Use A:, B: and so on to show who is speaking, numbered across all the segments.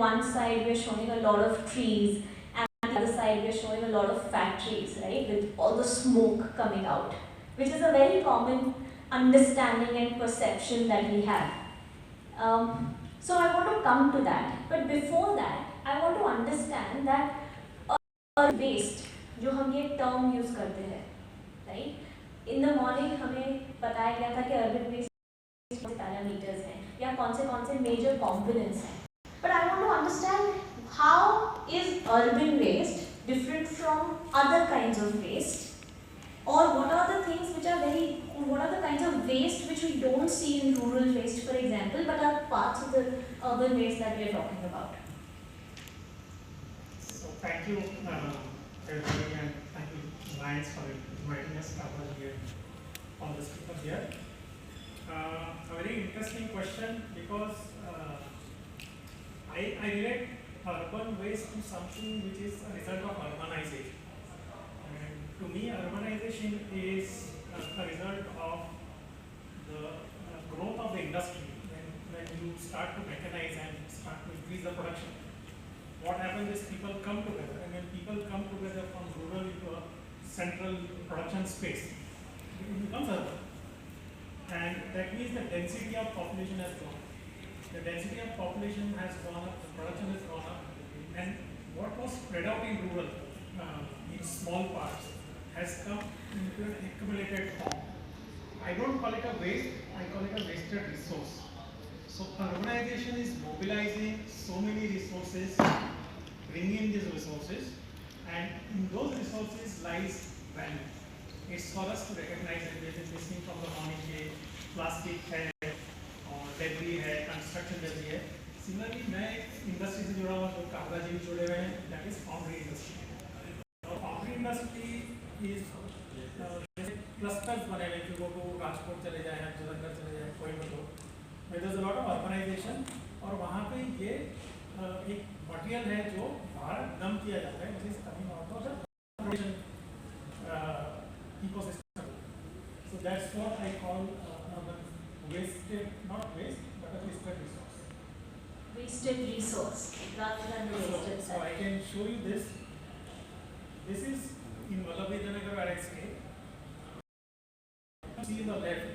A: one side we're showing a lot of trees, and on the other side we're showing a lot of factories, right, with all the smoke coming out, which is a very common understanding and perception that we have. So I want to come to that, but before that, I want to understand that waste, जो हम ये term use करते हैं, right? In the morning हमें बताया गया था कि urban waste parameters हैं या कौन से major components हैं. But I want to understand how is urban waste different from other kinds of waste, or what are the things which are what are the kinds of waste which we don't see in rural waste, for example, but are parts of the urban waste that we are talking about.
B: So thank you everybody, and thank you Lions for inviting us here on the speaker here. A very interesting question, because I relate urban waste to something which is a result of urbanization. And to me, urbanization is a result of the growth of the industry. When you start to mechanize and start to increase the production, what happens is people come together, and when people come together from rural into a central production space, it becomes urban. And that means the density of population has gone up. The density of population has gone up, the production has gone up, and what was spread out in rural, in small parts, has come into an accumulated form. I don't call it a waste, I call it a wasted resource. So urbanization is mobilizing so many resources, bringing in these resources, and in those resources lies value. It's for us to recognize that we have been listening from the morning के plastic है और debris है, construction debris है. Similarly, मैं industry से जुड़ा हुआ जो कागज़ जी जुड़े हुए हैं, that is foundry industry. और foundry industry is clusters बने हुए. If you go to Rajkot चले जाएं, जलंधर चले जाएं, Coimbatore, there is a lot of urbanization, और वहाँ पे ये एक मटेरियल है जो बाहर डंप किया जाता है, which is coming out of the ecosystem. So that's what I call wasted, not waste, but a wasted resource.
A: Wasted resource rather than wasted.
B: So I can show you this. This is in Vallabhidanagar where I stay. You see on the left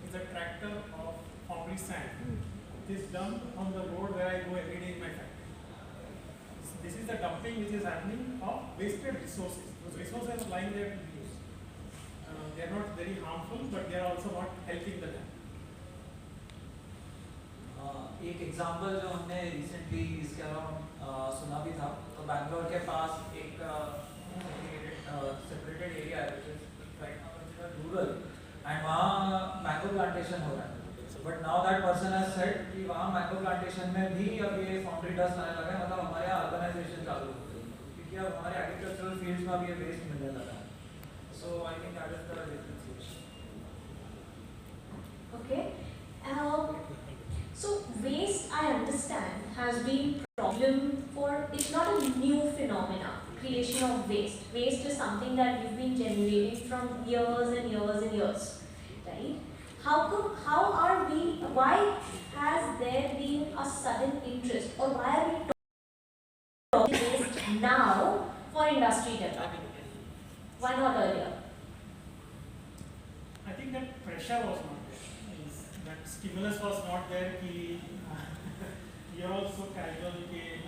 B: is a tractor of foundry sand. It is dumped on the road where I go every day in my factory. This is the dumping which is happening of wasted resources. Those resources are lying there to be used. They are not very harmful, but they are also not helping the land.
C: एक example जो हमने recently इसके अलावा सुना भी था, तो बैंगलोर के पास एक सेपरेटेड एरिया है which is right now considered rural, and वहाँ मैंगो प्लांटेशन हो रहा है. But now that person has said कि वहाँ मैंगो प्लांटेशन में भी अब ये फाउंड्री डस्ट आने लगा है, मतलब हमारे यहाँ अर्बनाइजेशन चालू हो गई, क्योंकि अब हमारे एग्रीकल्चरल फील्ड्स में अब ये वेस्ट मिलने लगा है. So I think that is the differentiation.
A: Okay. So waste, I understand, has been problem for, it's not a new phenomena, creation of waste. Waste is something that we've been generating from years and years and years, right? How are we, why has there been a sudden interest, or why are we talking waste now for industry development? Why not earlier?
B: I think that pressure was not there. That stimulus was not there. You are also casual,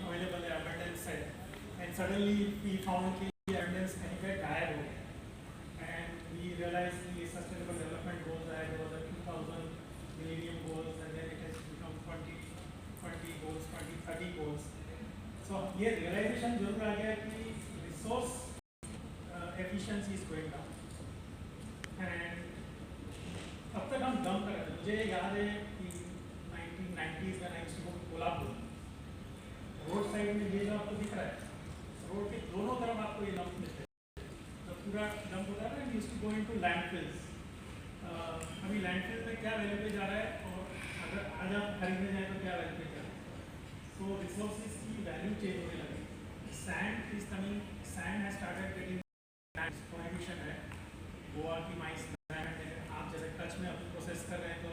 B: available abundance है, and suddenly we found कि abundance कहीं पे गायब हो गया, and we realized the sustainable development goals है, there was a 2000 millennium goals, and then it has become 2020 goals, 2030 goals. So ये realization जरूर आ गया कि resource efficiency is going down, and अब तक हम डंप कर रहे थे. मुझे याद है कि 1990s में I used to go to Kolhapur, road side में ये जो आपको दिख रहा है, रोड के दोनों तरफ आपको ये डंप मिलते हैं, तो पूरा डंप होता है. Used to go into landfills. अभी लैंडफिल में क्या वैल्यू पे जा रहा है, और अगर आज आप खरीदने जाए तो क्या वैल्यू पे जा रहा है. सो रिसोर्सेज की वैल्यू चेंज होने लगी. Sand is coming, sand has started getting prohibition है. गोवा की माइंस आप जैसे टच में प्रोसेस कर रहे हैं, तो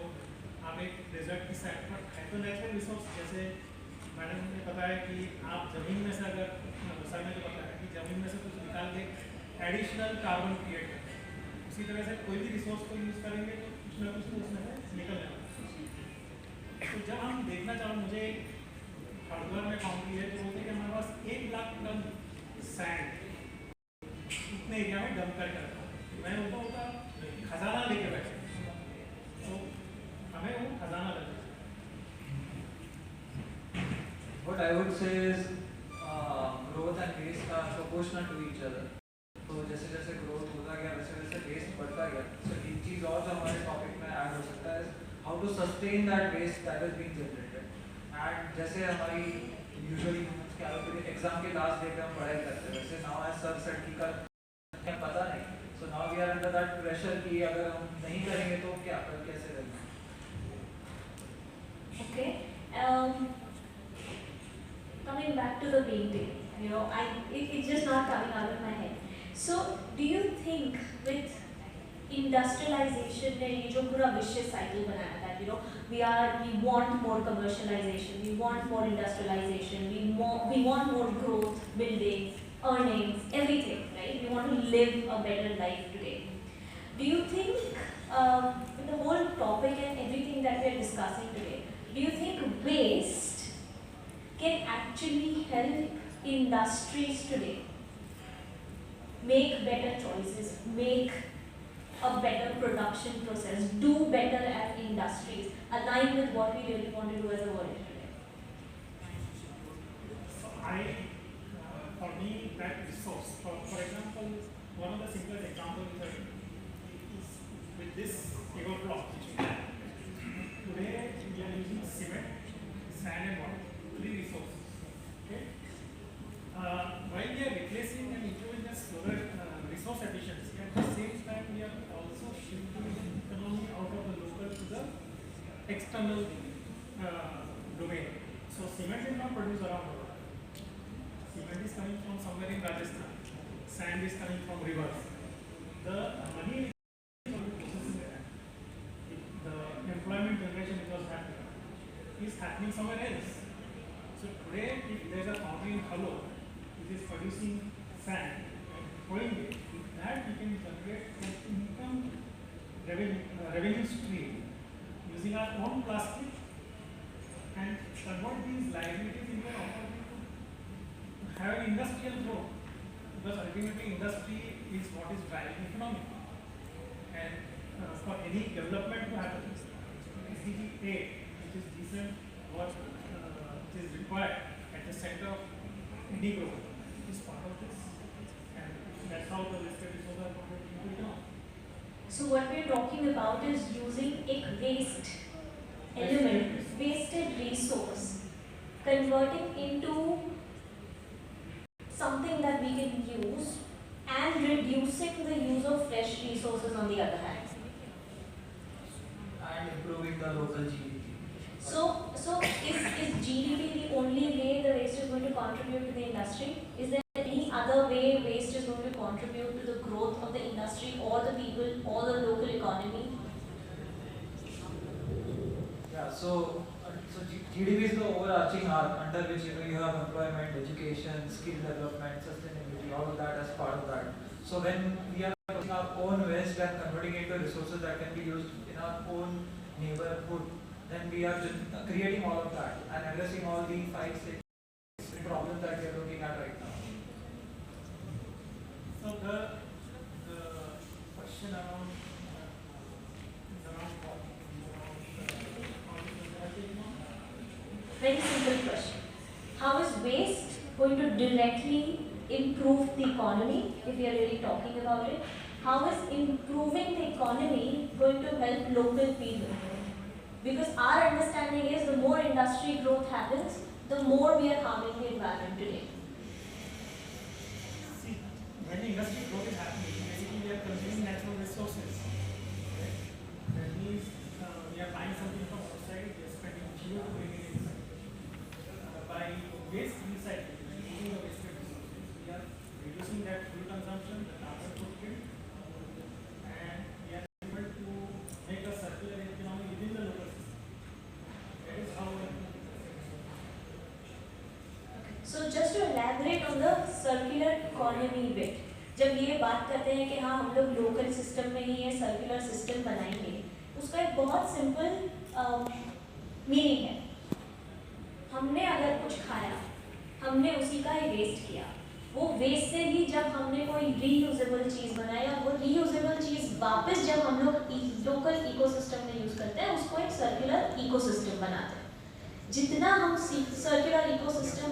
B: आप एक डेजर्ट की साइड पर है तो नेचुरल रिसोर्स, जैसे मैडम ने बताया रहा है कि आप जमीन में से अगर सर ने जो बताया कि जमीन में से कुछ निकाल के एडिशनल कार्बन क्रिएट करते हैं, उसी तरह से कोई भी रिसोर्स को यूज़ करेंगे तो कुछ ना कुछ तो उसमें से निकल जाएगा। तो जब हम देखना चाहो, मुझे हरिद्वार में फाउंड्री है तो बोलते हैं कि हमारे पास 1 लाख टन सैंड उतने एरिया में डंप कर करता है। मैं बोलता खजाना लेके बैठे, तो हमें वो खजाना लगता है।
C: What I would say is growth and waste are proportional to each other. तो जैसे जैसे ग्रोथ होता गया वैसे वैसे वेस्ट बढ़ता गया। So एक चीज़ और जो हमारे टॉपिक में ऐड हो सकता है how to sustain that waste that is being generated. And जैसे हमारी usually क्या एग्जाम के लास्ट डे पे हम पढ़ाई करते हैं, वैसे now as sir said कि कल पता नहीं, so now we are under that pressure कि अगर हम नहीं करेंगे तो क्या कैसे करेंगे।
A: Okay. Coming back to the painting, it's just not coming out of my head. So, do you think with industrialization, ये जो पूरा vicious cycle बनाया था, we want more commercialization, we want more industrialization, we want more growth, buildings, earnings, everything, right? We want to live a better life today. Do you think, with the whole topic and everything that we are discussing today, do you think waste can actually help industries today make better choices, make a better production process, do better as industries, align with what we really want to do as a world today?
B: So for me, that resource, for example, one of the simplest examples is with this paper block which we have. Today we are using cement, sand and water, 3 resources. Okay? While we are replacing and improving the solar resource efficiency, at the same time we are also shifting the economy out of the local to the external domain. So cement is not produced around the world. Cement is coming from somewhere in Rajasthan. Sand is coming from rivers. The money is processing the employment generation which was happening is happening somewhere else. So today, if there is a foundry in Hello which is producing sand and throwing it, with that we can generate an income revenue stream using our own plastic and convert these liabilities into an opportunity to have an industrial growth. Because ultimately industry is what is driving economy. And for any development to happen, SDG 8, which is decent work which is required at the center of any growth, is part of this. And that's how the listed resources are converted into economy.
A: So what we're talking about is using a waste element, wasted resource, converting into something that we can use and reducing the use of fresh resources on the other hand.
C: And improving the local GDP.
A: So is GDP the only way the waste is going to contribute to the industry? Is there any other way waste is going to contribute to the growth of the industry or the people or the local economy?
C: Yeah, so GDP is the overarching arc under which you have employment, education, skill development, sustainability, all of that as part of that. So when we are using our own waste and converting it into resources that can be used in our own neighborhood, then we are creating all of that and addressing all the 5, 6 problems that we are looking at right now.
B: So the question around
A: Very simple question. How is waste going to directly improve the economy, if we are really talking about it? How is improving the economy going to help local people? Because our understanding is the more industry growth happens, the more we are harming the environment today.
B: See, when the industry growth is happening, basically we are consuming natural resources. Right? That means we are buying something from outside, we are spending fuel to bring it inside. By waste recycling, using the wasted resources, we are reducing that fuel consumption, the carbon footprint, and we are able to make a circular economy within the local system. That is how we are.
A: So just to elaborate on the circular economy bit, जब ये बात करते हैं कि हाँ हम लोग local system में ही ये सर्कुलर सिस्टम बनाएंगे, उसका एक बहुत सिंपल मीनिंग है। हमने अगर कुछ खाया, हमने उसी का ही वेस्ट किया, वो वेस्ट से ही जब हमने कोई रीयूजेबल चीज़ बनाई और वो रीयूजेबल चीज़ वापस जब हम लोग लोकल इकोसिस्टम में यूज़ करते हैं, उसको एक सर्कुलर इकोसिस्टम बनाते हैं। जितना हम सर्कुलर इकोसिस्टम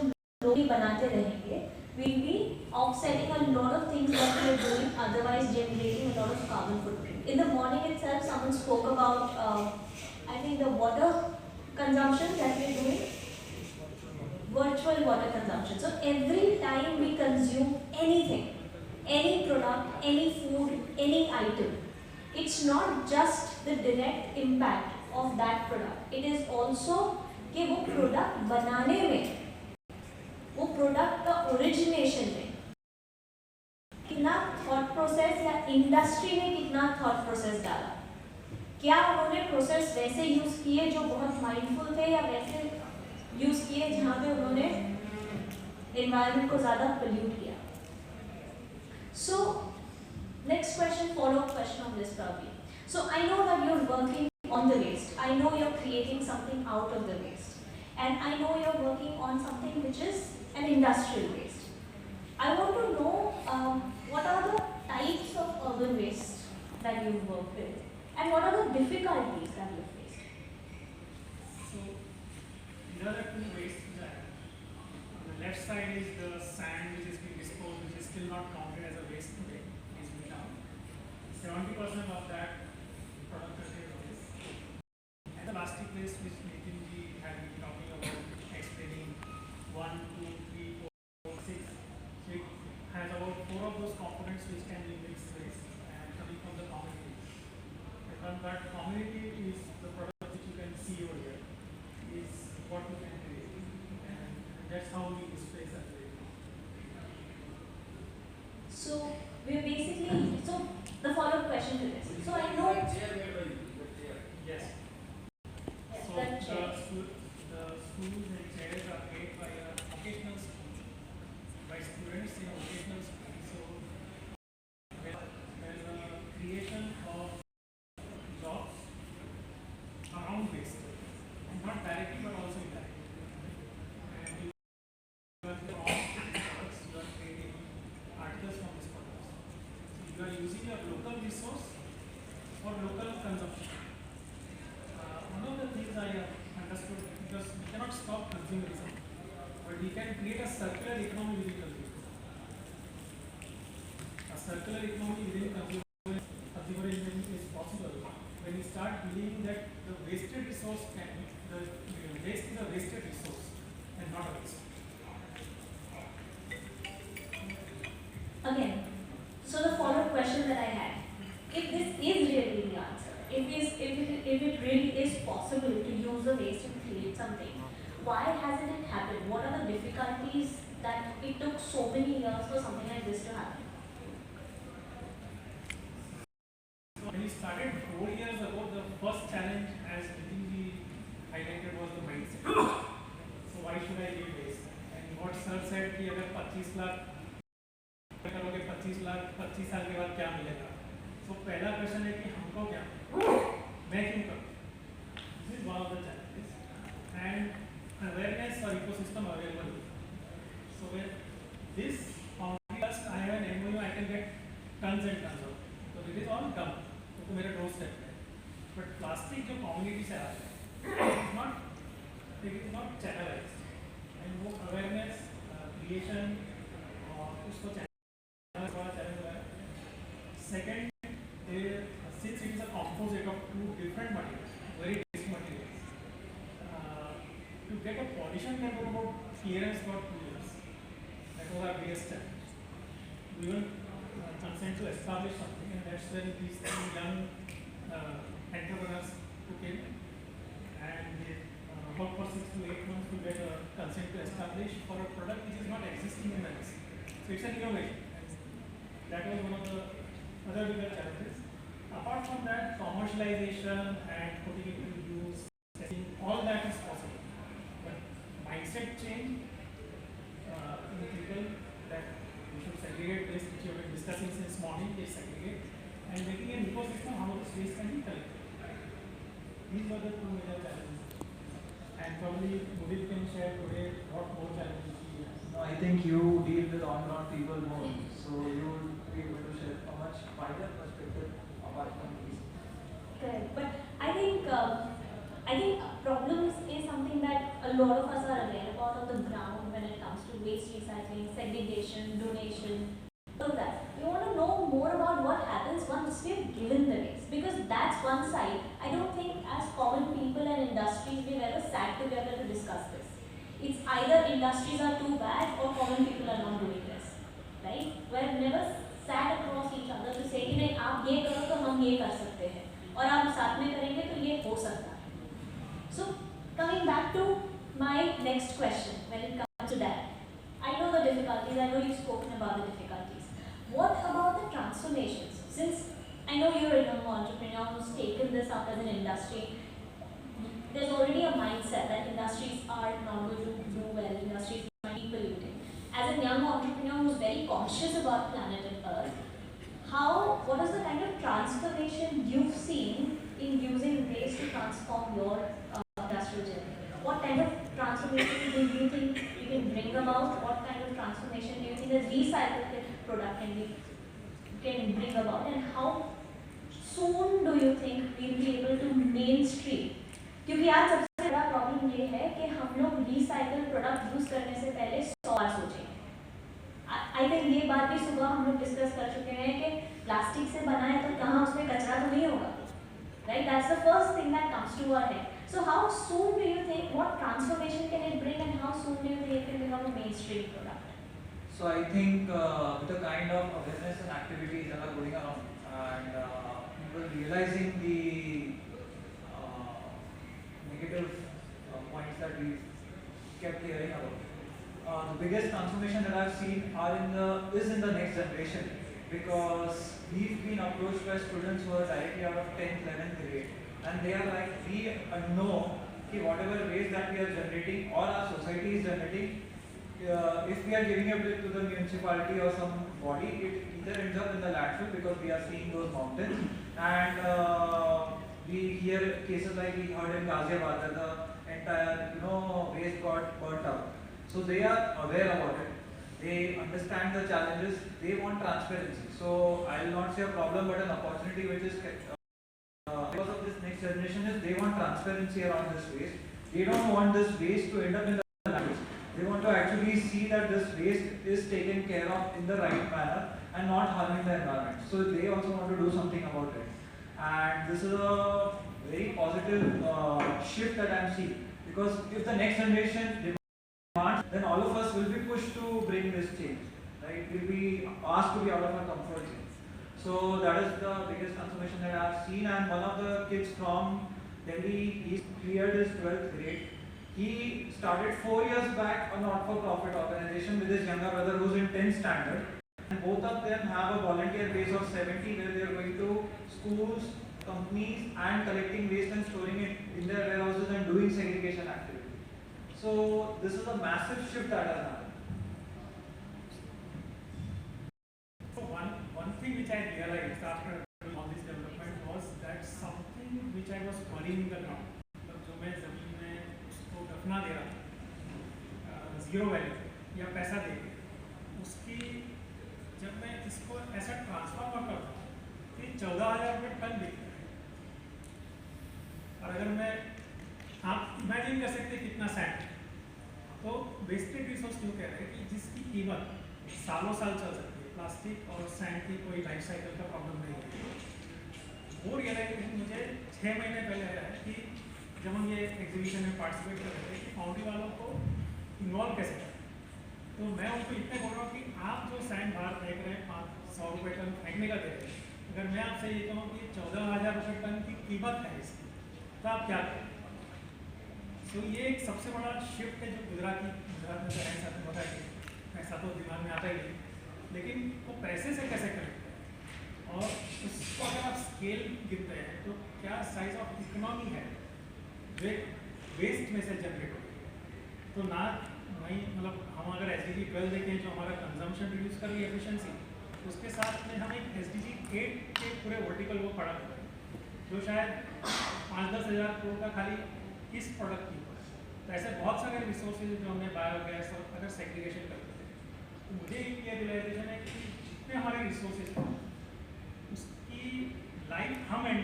A: बनाते रहेंगे, we'll be offsetting a lot of things that we are doing, otherwise generating a lot of carbon footprint. In the morning itself, someone spoke about, I think the water consumption that we are doing, virtual water consumption. So every time we consume anything, any product, any food, any item, it's not just the direct impact of that product. It is also कि वो product बनाने में, वो product का origination में कितना thought process या industry ने कितना थॉट प्रोसेस डाला, क्या उन्होंने प्रोसेस वैसे यूज किए जो बहुत माइंडफुल थे या वैसे यूज किए जहाँ पे उन्होंने एनवायरनमेंट को ज़्यादा पोल्यूट किया। So next question, follow up question on this probably. So I know that you're working on the waste. I know you're creating something out of the waste. And I know you're working on something which is an industrial waste. I want to know what are the types of urban waste that you work with and what are the difficulties that you face?
B: So there are two wastes that on the left side is the sand which is being disposed, which is still not counted as a waste today, is being down. 70% of that product is waste. And the plastic waste which Nitin ji had been talking about, explaining 1, 2, 3, 4, 6. So it has about 4 of those components which can be mixed waste and coming from the community. And that community is the product which you can see over here, is what we can create. And that's how we displace that way.
A: So we're basically, so the follow-up question to this. So I know.
B: Yes.
A: Yes,
B: So
A: that chair.
B: the stools and chairs are made by a vocational school, by students in a vocational school. So there's a creation of jobs around waste, not directly but also indirectly. And you are products, you are creating articles from these products. So you are using a local resource for local consumption. One of the things I have understood, because we cannot stop consumerism, but we can create a circular economy within consumerism. A circular economy within consumerism is possible when we start believing that the wasted resource the waste is a wasted resource and not a waste.
A: Again, so the follow-up question that I had, if this is really the answer, if it really is possible to use the waste and create something, why hasn't it happened? What are the difficulties that it took so many years for something like this to happen?
B: When we started 4 years ago, the first challenge, as we highlighted, was the mindset. So why should I give waste? And what sir said कि अगर 25 लाख करोगे 25 लाख 25 साल के बाद क्या मिलेगा? So पहला question है कि हमको क्या? मैं क्यों करूँ? This is one of the challenges. And awareness or ecosystem available. So with this foundry dust, I have an MOU, I can get tons and tons of. So it is all done. तो मेरा door step है, but plastic जो community से आ रहा है it is not channelise and वो awareness creation और उसको चैनल बड़ा चैलेंज हुआ है। Second, since it is a composite of 2 different materials, very different materials, to get a pollution level about clearance for 2 years, that was our biggest challenge. We will consent to establish something, and that's when these 3 young entrepreneurs took in, and they worked for 6 to 8 months to get a consent to establish for a product which is not existing in the list. So it's an innovation, and that was one of the other bigger challenges. Apart from that, commercialization and putting it to use, testing, all that is possible. But mindset change, they segregate, and making an ecosystem how this waste can be collected. These were the two major challenges. And probably Mudit can share today what more challenges he has.
C: No, I think you deal with on-ground people more, so you will be able to share a much wider perspective apart from these.
A: Correct. But I think problems is something that a lot of us are aware about on the ground when it comes to waste recycling, segregation, donation, all of that. We want to know more about what happens once we've given the waste, because that's one side. I don't think as common people and industries we've ever sat together to discuss this. It's either industries are too bad or common people are not doing this, right? We've never sat across each other to say कि नहीं आप ये करो तो हम ये कर सकते हैं और आप साथ में करेंगे तो ये हो सकता है. So coming back to my next question when it comes to that, I know the difficulties. I know you've spoken about the difficulties. What about the transformations? Since I know you're a young entrepreneur who's taken this up as an industry, there's already a mindset that industries are not going to do well, industries are polluting. As a young entrepreneur who's very conscious about planet and earth, what is the kind of transformation you've seen in using waste to transform your industrial journey? What kind of transformation do you think you can bring about? What kind of transformation do you think a recycled product can bring about? And how soon do you think we'll be able to mainstream? क्योंकि आज सबसे बड़ा problem ये है कि हम लोग recycle product use करने से पहले 100 बार सोचेंगे. आई थिंक ये बात भी सुबह हम लोग डिस्कस कर चुके हैं कि प्लास्टिक से बना है तो कहाँ उसमें कचरा तो नहीं होगा, right? That's the first thing that comes to our head. So how soon do you think, what transformation can it bring, and how soon do you think it can become a mainstream product?
C: So I think with the kind of awareness and activities that are going around and people realizing the negative points that we kept hearing about, the biggest transformation that I've seen is in the next generation, because we've been approached by students who are directly out of 10th, 11th grade, and they are like, we know that whatever waste that we are generating or our society is generating, if we are giving it to the municipality or some body, it either ends up in the landfill, because we are seeing those mountains, and we hear cases like we heard in Ghaziabad that the entire waste got burnt out. So they are aware about it. They understand the challenges. They want transparency. So I will not say a problem, but an opportunity which is because of this next generation is they want transparency around this waste. They don't want this waste to end up in the landfill. They want to actually see that this waste is taken care of in the right manner and not harming the environment. So they also want to do something about it. And this is a very positive shift that I am seeing, because if the next generation demands, then all of us will be pushed to bring this change. Right? We'll be asked to be out of our comfort zone. So that is the biggest transformation that I have seen. And one of the kids from Delhi, he cleared his 12th grade. He started 4 years back a not-for-profit organization with his younger brother who's in 10th standard. And both of them have a volunteer base of 70 where they are going to schools, companies and collecting waste and storing it in their warehouses and doing segregation activity. So this is a massive shift that has happened.
B: So one thing which I realized after all this development was that something which I was burying in the ground, मतलब जो मैं जमीन में उसको दफना दे रहा था, zero value या पैसा दे के, उसकी जब मैं इसको ऐसा ट्रांसफॉर्म करता हूँ तो 14,000 रुपये टन बिकता है. और अगर मैं आप इमेजिन कर सकते हैं कितना सैंड, तो वेस्टेड रिसोर्स क्यों कह रहे हैं कि जिसकी कीमत सालों साल चल सकती है. प्लास्टिक और सैंड की कोई लाइफ साइकिल का प्रॉब्लम नहीं है. वो रियलाइजेशन मुझे 6 महीने पहले आया है कि जब हम ये एग्जीबिशन में पार्टिसिपेट कर रहे थे कि फाउंड्री वालों को इन्वॉल्व कैसे करें. तो मैं उनको इतने बोल रहा हूँ कि आप जो सैंड बाहर फेंक रहे हैं 500 रुपये टन फेंकने का दे रहे हैं, अगर मैं आपसे ये कहूँ कि 14,000 रुपये टन की कीमत है इसकी, तो आप क्या करें. तो ये एक सबसे बड़ा शिफ्ट है जो गुजरात में तो ऐसा तो पता है, ऐसा तो दिमाग में आता ही नहीं, लेकिन वो पैसे से कैसे करेंगे और उसको अगर आप स्केल गिनते हैं तो क्या साइज ऑफ इकोनॉमी है जो वेस्ट में से जनरेट होती है. तो ना नहीं मतलब हम अगर SDG 12 देखें जो हमारा कंजम्पशन रिड्यूस कर रही है, एफिशिएंसी, उसके साथ में हम एक SDG 8 के पूरे वर्टिकल वो पढ़ा करते हैं जो शायद 5-10 हज़ार करोड़ का खाली इस प्रोडक्ट की ऊपर है। तो ऐसे बहुत सारे रिसोर्सेज जो हमने बायोगैस और अगर सेग्रीगेशन करते थे तो मुझे ये रियलाइजेशन है कि जितने हमारे रिसोर्सेज हैं उसकी लाइफ हम एंड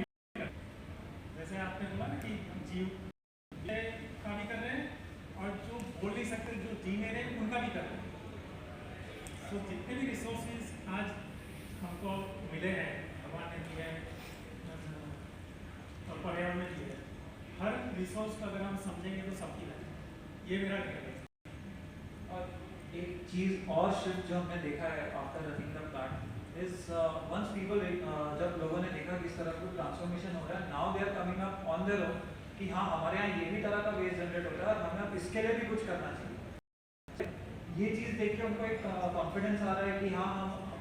B: जैसे आपने बोला ना कि जीव का भी कर रहे हैं और जो बोल नहीं सकते जो जी नहीं रहे उनका भी कर रहे हैं। तो जितने भी रिसोर्सेज आज हमको मिले हैं भगवान ने दिए हैं और पर्यावरण ने दिए हैं, हर रिसोर्स को अगर हम समझेंगे तो सबकी लाइफ ये मेरा कहना है।
C: और एक चीज़ और शिफ्ट जो हमने देखा है after running the plant is once people जब लोगों ने देखा कि इस तरह का ट्रांसफॉर्मेशन हो रहा है, now they are coming up on their own कि हाँ हमारे यहाँ ये भी तरह का वेस्ट जनरेट होता है और हमें अब इसके लिए भी कुछ करना चाहिए। ये चीज़ देख के उनको एक कॉन्फिडेंस आ रहा है कि हाँ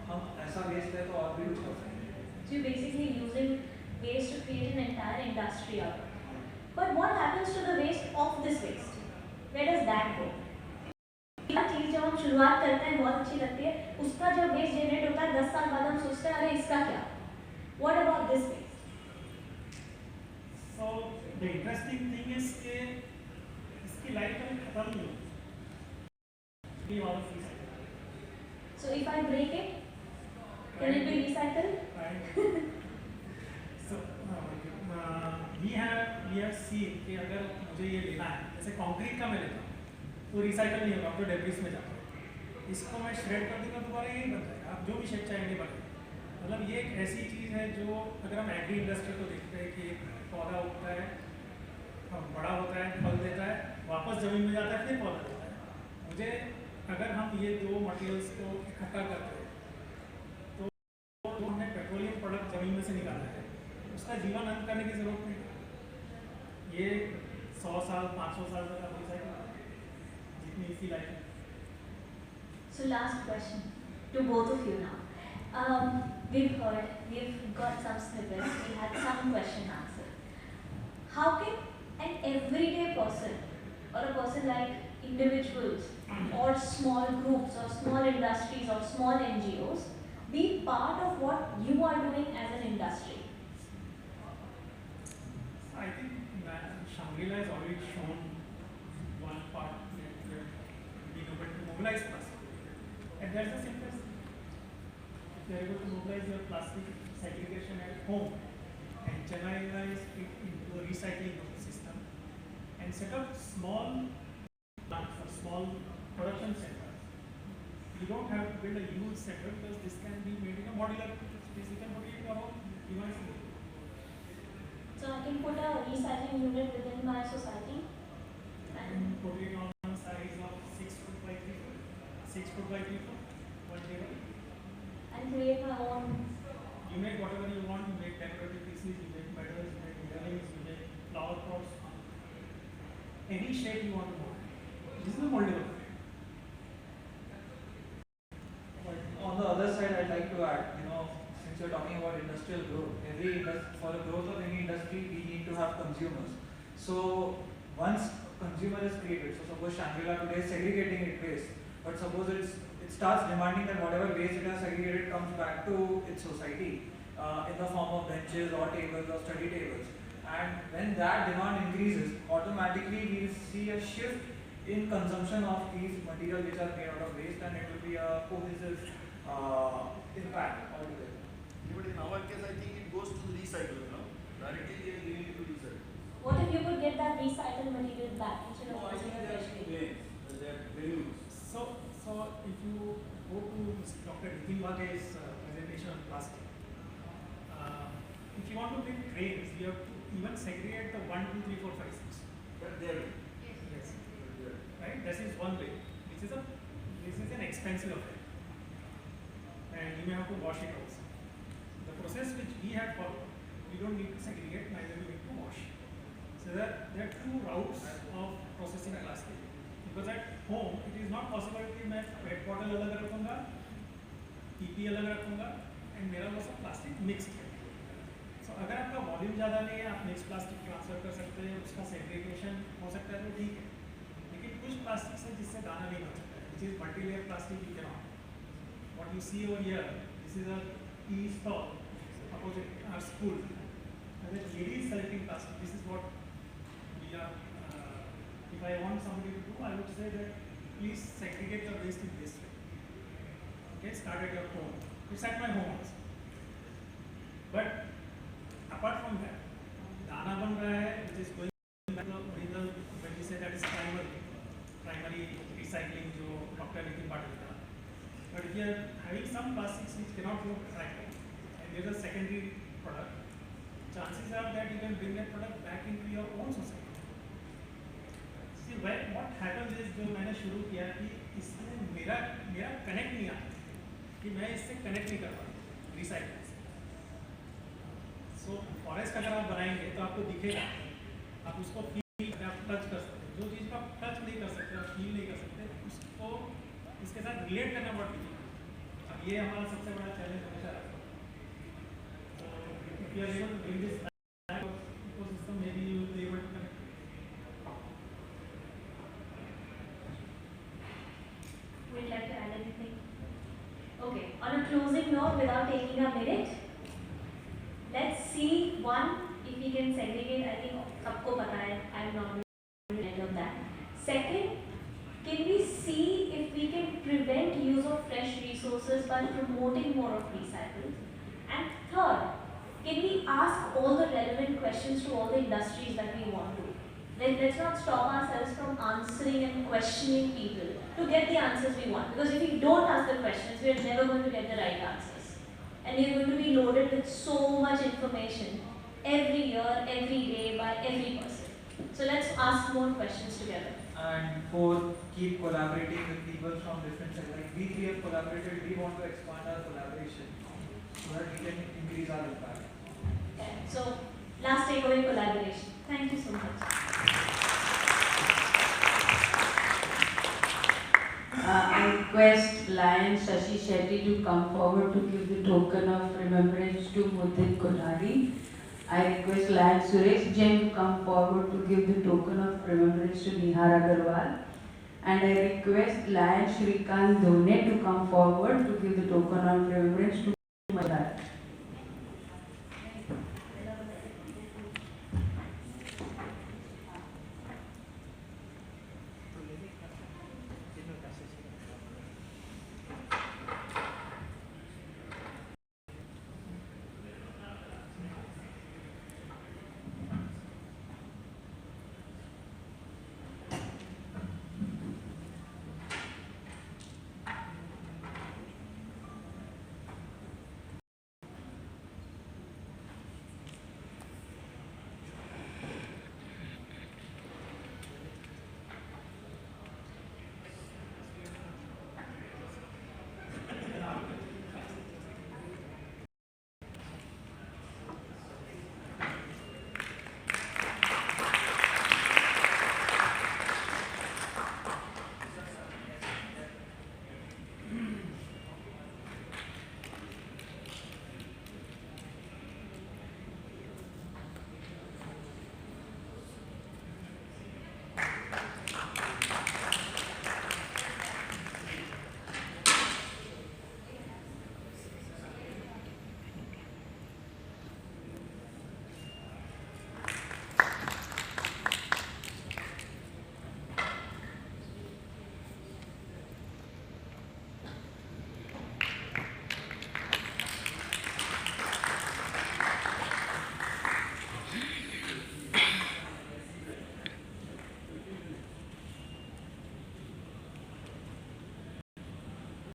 C: हम ऐसा वेस्ट है तो और भी कुछ कर सकते हैं।
A: So you're basically using waste to create an entire industry out of it. But what happens to the waste of this waste? Where does that go? हर चीज़ जब हम शुरुआत करते हैं बहुत अच्छी लगती है, उसका जब वेस्ट जनरेट होता है 10 साल बाद हम सोचते हैं अरे इसका क्या? What about this waste?
B: So the interesting thing is कि इसकी लाइफ कभी खत्म नहीं होती।
A: So if I break it, can it be recycled?
B: So we have seen कि अगर मुझे ये लेना है, जैसे कंक्रीट का मैं लेता हूँ तो रिसाइकल नहीं होगा, तो डेब्रिस में जाता है। इसको मैं श्रेड कर दूँगा दोबारा यही बन जाएगा, आप जो भी शेप चाहेंगे बनेगा। मतलब ये एक ऐसी चीज़ है जो अगर हम एग्री इंडस्ट्री को देखते हैं कि एक पौधा उगता है, बड़ा होता है, फल देता है, वापस ज़मीन में जाता है, फिर पौधा देता है। मुझे अगर हम ये दो मटेरियल्स को इकट्ठा करते हैं तो जो हमने पेट्रोलियम प्रोडक्ट ज़मीन में से निकाला है उसका जीवन अंत करने की ज़रूरत नहीं। ये 100 साल 500 साल तक आप रिसाइकल जितनी इसी लाइफ है।
A: So last question to both of you now. We've got some snippets, we had some question answer. How can an everyday person or a person like individuals or small groups or small industries or small NGOs be part of what you are doing as an industry?
B: I think Shangri-La has already shown one part being able to mobilize plastic. And that's the simplest thing. If you are able to mobilize your plastic segregation at home and channelize it into a recycling system and set up small plants or small production centers. You don't have to build a huge center because this can be made in a modular space. You can put it in your own device.
A: So I can put a recycling unit within my society
B: And put it on a size of 6 foot by 3 foot, 6 foot by 3 foot, one table.
A: and create my own.
B: You make whatever you want, you make decorative pieces, you make medals, you make earrings, you make flower pots, any shape you want to mold. This is a moldable.
C: But on the other side, I'd like to add, since you're talking about industrial growth, for the growth of any industry, we need to have consumers. So once consumer is created, so suppose Shangri-La today is segregating its waste, but suppose it starts demanding that whatever waste it has segregated comes back to its society in the form of benches or tables or study tables. And when that demand increases, automatically we will see a shift in consumption of these materials which are made out of waste, and it will be a cohesive impact altogether.
D: But in our case, I think it goes to the recycle, directly they will need to recycle.
A: What if you could get that recycled material back instead of
D: No, I
A: using
D: think
A: a
D: there are
A: fresh
D: two
A: waste?
D: ways. There are very
B: So if you go to Dr. Nitin Baghe's presentation on plastic, if you want to make cranes, you have to even segregate the 1, 2, 3, 4, 5, 6.
D: but there.
B: Yes.
D: There.
B: Right? This is one way. This is an expensive affair. And you may have to wash it also. The process which we have followed, we don't need to segregate, neither we need to wash. So there are two routes of processing plastic. Because at home, it is not possible कि मैं पेट bottle अलग रखूँगा, PP अलग रखूँगा, and मेरा वो सब plastic mix है. So अगर आपका वॉल्यूम ज़्यादा नहीं है, आप मिक्स प्लास्टिक ट्रांसफर कर सकते हैं, उसका सेग्रीगेशन हो सकता है तो ठीक है. लेकिन कुछ प्लास्टिक है जिससे दाना नहीं बन सकता है, which is multi-layer plastic you cannot. what you see over here, this is a tea stall opposite our school. And the lady is selecting plastic. This is what we are. If I want somebody to do, I would say that please segregate your waste in this way. Okay, start at your home. It's at my home also. But apart from that, दाना बन रहा है, which is going back to the original, when we say that is primary recycling जो Dr. Nitin Patil का. But if you are having some plastics which cannot go recycled, and there is a secondary product, chances are that you can bring that product back into your own society. See, what happens is जो मैंने शुरू किया कि इसमें मेरा connect नहीं आता कि मैं इससे कनेक्ट नहीं कर पाता रिसाइकल से. सो फॉरेस्ट अगर आप बनाएंगे तो आपको दिखेगा, आप उसको फील आप टच कर सकते. जो चीज़ को आप टच नहीं कर सकते और फील नहीं कर सकते उसको इसके साथ रिलेट करना बहुत डिफिकल्ट. अब ये हमारा सबसे बड़ा चैलेंज हमेशा रहता है. तो if you are able to bring this ecosystem, maybe you will be able to connect.
A: Would you like to add anything? Okay, on a closing note, without taking a minute, let's see one, if we can segregate. I think सबको पता है, I'm not going to of that. Second, can we see if we can prevent use of fresh resources by promoting more of recycling? And third, can we ask all the relevant questions to all the industries that we want to? Let's not stop ourselves from answering and questioning people to get the answers we want. Because if we don't ask the questions, we are never going to get the right answers. And we are going to be loaded with so much information every year, every day, by every person. So let's ask more questions together.
C: And fourth, keep collaborating with people from different sides. Like we three have collaborated, we want to expand our collaboration so that we can increase our impact.
A: Okay. So last takeaway, collaboration. Thank you so much.
E: I request Lion Shashi Shetty to come forward to give the token of remembrance to Mudit Kothari. I request Lion Suresh Jain to come forward to give the token of remembrance to Nihar Agarwal. And I request Lion Shrikant Done to come forward to give the token of remembrance to Mudit.